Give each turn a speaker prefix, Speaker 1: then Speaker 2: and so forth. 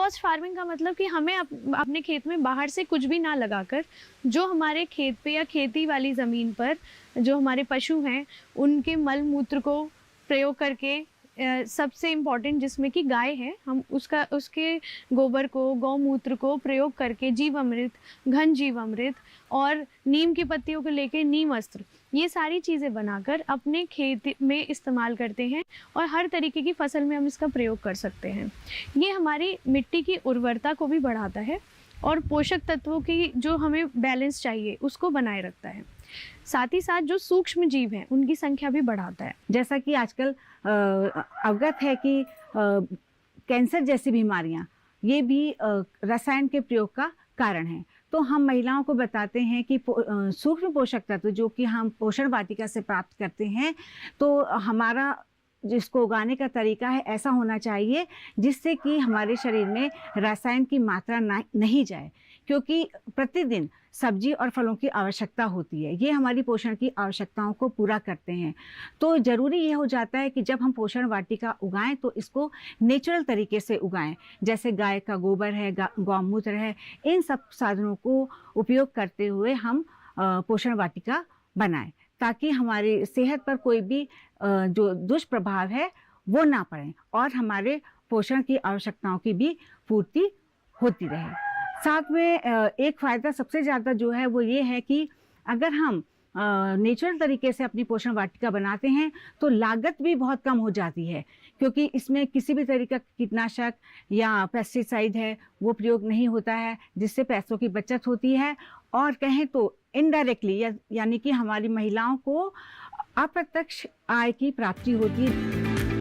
Speaker 1: Cost farming का मतलब कि हमें अपने खेत में बाहर से कुछ भी ना लगाकर, जो हमारे खेत पे या खेती वाली ज़मीन पर जो हमारे पशु हैं उनके मल मूत्र को प्रयोग करके, सबसे इम्पॉर्टेंट जिसमें कि गाय है, हम उसके गोबर को, गौमूत्र को प्रयोग करके जीवामृत, घन जीवामृत और नीम की पत्तियों को लेके नीम अस्त्र, ये सारी चीज़ें बनाकर अपने खेत में इस्तेमाल करते हैं और हर तरीके की फसल में हम इसका प्रयोग कर सकते हैं। ये हमारी मिट्टी की उर्वरता को भी बढ़ाता है और पोषक तत्वों की जो हमें बैलेंस चाहिए उसको बनाए रखता है। साथ ही साथ जो सूक्ष्म जीव हैं उनकी संख्या भी बढ़ाता है।
Speaker 2: जैसा कि आजकल अवगत है कि कैंसर जैसी बीमारियां ये भी रसायन के प्रयोग का कारण है। तो हम महिलाओं को बताते हैं कि सूक्ष्म पोषक तत्व जो कि हम पोषण वाटिका से प्राप्त करते हैं, तो हमारा जिसको उगाने का तरीका है ऐसा होना चाहिए जिससे कि हमारे शरीर में रसायन की मात्रा नहीं जाए, क्योंकि प्रतिदिन सब्जी और फलों की आवश्यकता होती है। ये हमारी पोषण की आवश्यकताओं को पूरा करते हैं। तो ज़रूरी ये हो जाता है कि जब हम पोषण वाटिका उगाएं तो इसको नेचुरल तरीके से उगाएं, जैसे गाय का गोबर है, गौमूत्र है, इन सब साधनों को उपयोग करते हुए हम पोषण वाटिका बनाएं, ताकि हमारी सेहत पर कोई भी जो दुष्प्रभाव है वो ना पड़े और हमारे पोषण की आवश्यकताओं की भी पूर्ति होती रहे। साथ में एक फ़ायदा सबसे ज़्यादा जो है वो ये है कि अगर हम नेचुरल तरीके से अपनी पोषण वाटिका बनाते हैं तो लागत भी बहुत कम हो जाती है, क्योंकि इसमें किसी भी तरीके का कीटनाशक या पेस्टिसाइड है वो प्रयोग नहीं होता है, जिससे पैसों की बचत होती है और कहें तो इनडायरेक्टली यानी कि हमारी महिलाओं को अप्रत्यक्ष आय की प्राप्ति होती है।